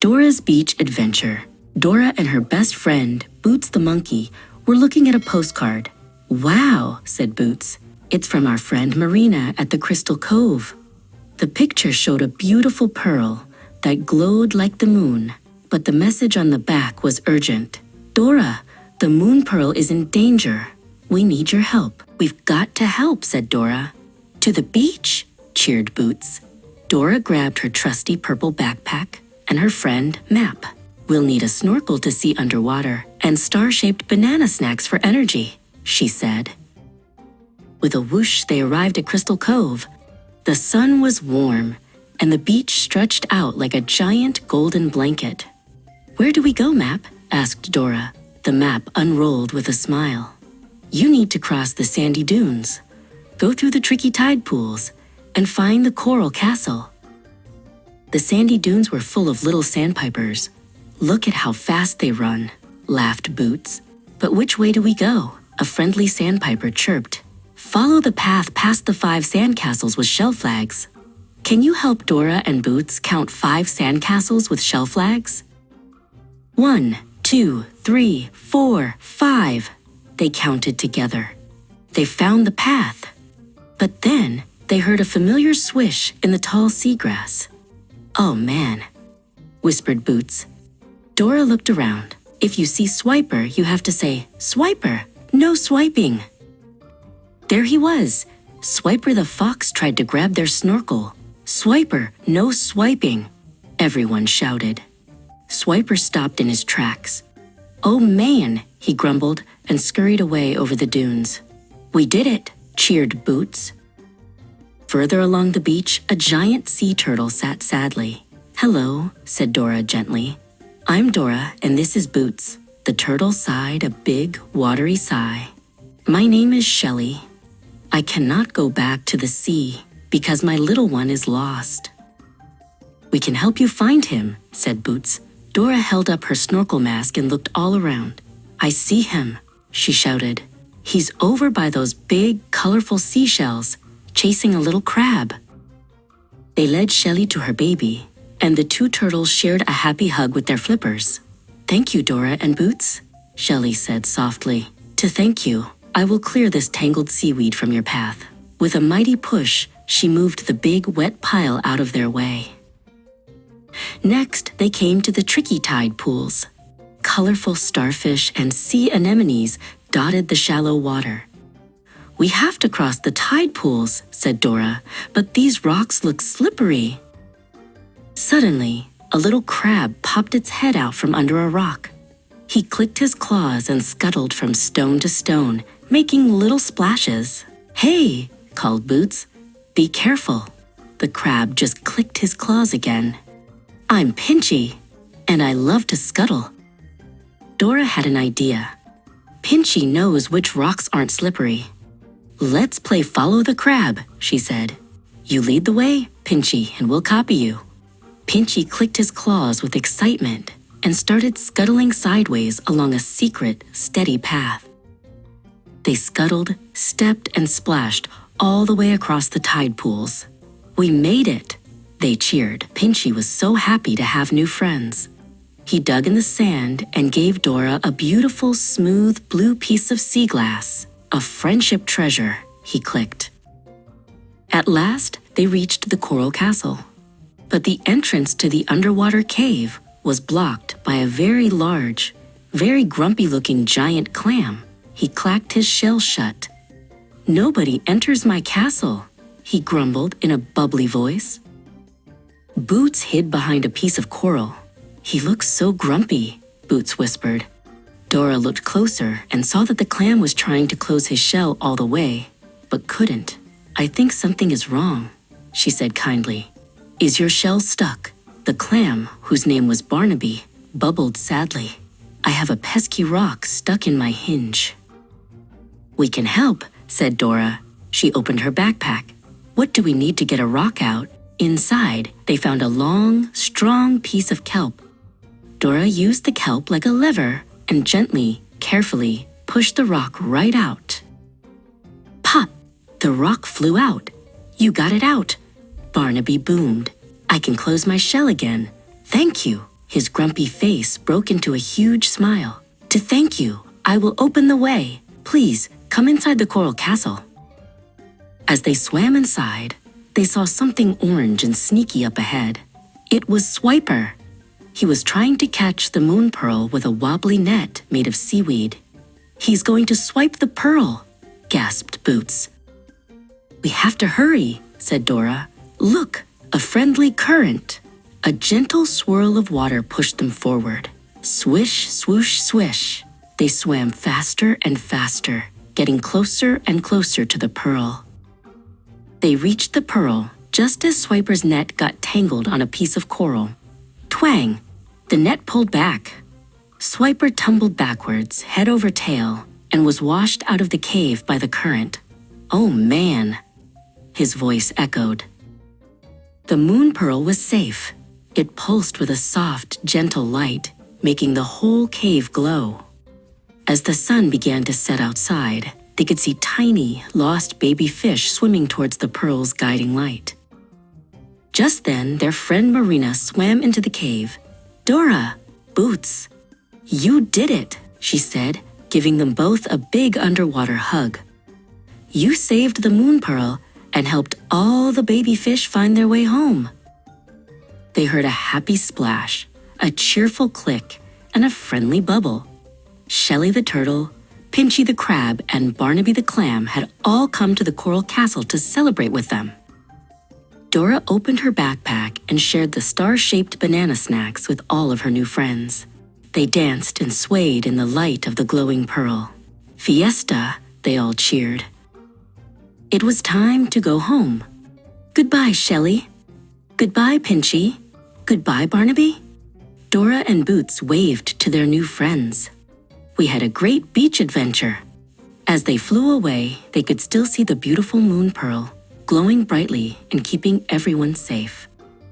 Dora's Beach Adventure. Dora and her best friend, Boots the monkey, were looking at a postcard. "Wow," said Boots. "It's from our friend Marina at the Crystal Cove." The picture showed a beautiful pearl that glowed like the moon, but the message on the back was urgent. "Dora, the moon pearl is in danger. We need your help." "We've got to help," said Dora. "To the beach," cheered Boots. Dora grabbed her trusty purple backpack and her friend Map. "We'll need a snorkel to see underwater and star-shaped banana snacks for energy," she said. With a whoosh, they arrived at Crystal Cove. The sun was warm, and the beach stretched out like a giant golden blanket. "Where do we go, Map?" asked Dora. The map unrolled with a smile. "You need to cross the sandy dunes, go through the tricky tide pools, and find the coral castle." The sandy dunes were full of little sandpipers. "Look at how fast they run," laughed Boots. "But which way do we go?" A friendly sandpiper chirped. "Follow the path past the 5 sandcastles with shell flags." "Can you help Dora and Boots count 5 sandcastles with shell flags?" 1, 2, 3, 4, 5. They counted together. They found the path. But then they heard a familiar swish in the tall seagrass. "Oh man," whispered Boots. Dora looked around. "If you see Swiper, you have to say, 'Swiper, no swiping.'" There he was. Swiper the fox tried to grab their snorkel. "Swiper, no swiping," everyone shouted. Swiper stopped in his tracks. "Oh man," he grumbled and scurried away over the dunes. "We did it," cheered Boots. Further along the beach, a giant sea turtle sat sadly. "Hello," said Dora gently. "I'm Dora, and this is Boots." The turtle sighed a big, watery sigh. "My name is Shelly. I cannot go back to the sea because my little one is lost." "We can help you find him," said Boots. Dora held up her snorkel mask and looked all around. "I see him," she shouted. "He's over by those big, colorful seashells, chasing a little crab." They led Shelly to her baby, and the 2 turtles shared a happy hug with their flippers. "Thank you, Dora and Boots," Shelly said softly. "To thank you, I will clear this tangled seaweed from your path." With a mighty push, she moved the big, wet pile out of their way. Next, they came to the tricky tide pools. Colorful starfish and sea anemones dotted the shallow water. "We have to cross the tide pools," said Dora, "but these rocks look slippery." Suddenly, a little crab popped its head out from under a rock. He clicked his claws and scuttled from stone to stone, making little splashes. "Hey," called Boots, "be careful." The crab just clicked his claws again. "I'm Pinchy, and I love to scuttle." Dora had an idea. "Pinchy knows which rocks aren't slippery." "Let's play follow the crab," she said. "You lead the way, Pinchy, and we'll copy you." Pinchy clicked his claws with excitement and started scuttling sideways along a secret, steady path. They scuttled, stepped, and splashed all the way across the tide pools. "We made it!" they cheered. Pinchy was so happy to have new friends. He dug in the sand and gave Dora a beautiful, smooth, blue piece of sea glass. "A friendship treasure," he clicked. At last, they reached the coral castle. But the entrance to the underwater cave was blocked by a very large, very grumpy-looking giant clam. He clacked his shell shut. "Nobody enters my castle," he grumbled in a bubbly voice. Boots hid behind a piece of coral. "He looks so grumpy," Boots whispered. Dora looked closer and saw that the clam was trying to close his shell all the way, but couldn't. "I think something is wrong," she said kindly. "Is your shell stuck?" The clam, whose name was Barnaby, bubbled sadly. "I have a pesky rock stuck in my hinge." "We can help," said Dora. She opened her backpack. "What do we need to get a rock out?" Inside, they found a long, strong piece of kelp. Dora used the kelp like a lever and gently, carefully pushed the rock right out. Pop! The rock flew out. "You got it out," Barnaby boomed. "I can close my shell again. Thank you." His grumpy face broke into a huge smile. "To thank you, I will open the way. Please, come inside the coral castle." As they swam inside, they saw something orange and sneaky up ahead. It was Swiper. He was trying to catch the moon pearl with a wobbly net made of seaweed. "He's going to swipe the pearl," gasped Boots. "We have to hurry," said Dora. "Look, a friendly current." A gentle swirl of water pushed them forward. Swish, swoosh, swish. They swam faster and faster, getting closer and closer to the pearl. They reached the pearl just as Swiper's net got tangled on a piece of coral. Twang! The net pulled back. Swiper tumbled backwards, head over tail, and was washed out of the cave by the current. "Oh man!" his voice echoed. The moon pearl was safe. It pulsed with a soft, gentle light, making the whole cave glow. As the sun began to set outside, they could see tiny, lost baby fish swimming towards the pearl's guiding light. Just then, their friend Marina swam into the cave. "Dora, Boots, you did it," she said, giving them both a big underwater hug. "You saved the moon pearl and helped all the baby fish find their way home." They heard a happy splash, a cheerful click, and a friendly bubble. Shelly the turtle, Pinchy the crab, and Barnaby the clam had all come to the coral castle to celebrate with them. Dora opened her backpack and shared the star-shaped banana snacks with all of her new friends. They danced and swayed in the light of the glowing pearl. "Fiesta," they all cheered. It was time to go home. "Goodbye, Shelly." "Goodbye, Pinchy." "Goodbye, Barnaby." Dora and Boots waved to their new friends. "We had a great beach adventure." As they flew away, they could still see the beautiful moon pearl, glowing brightly and keeping everyone safe.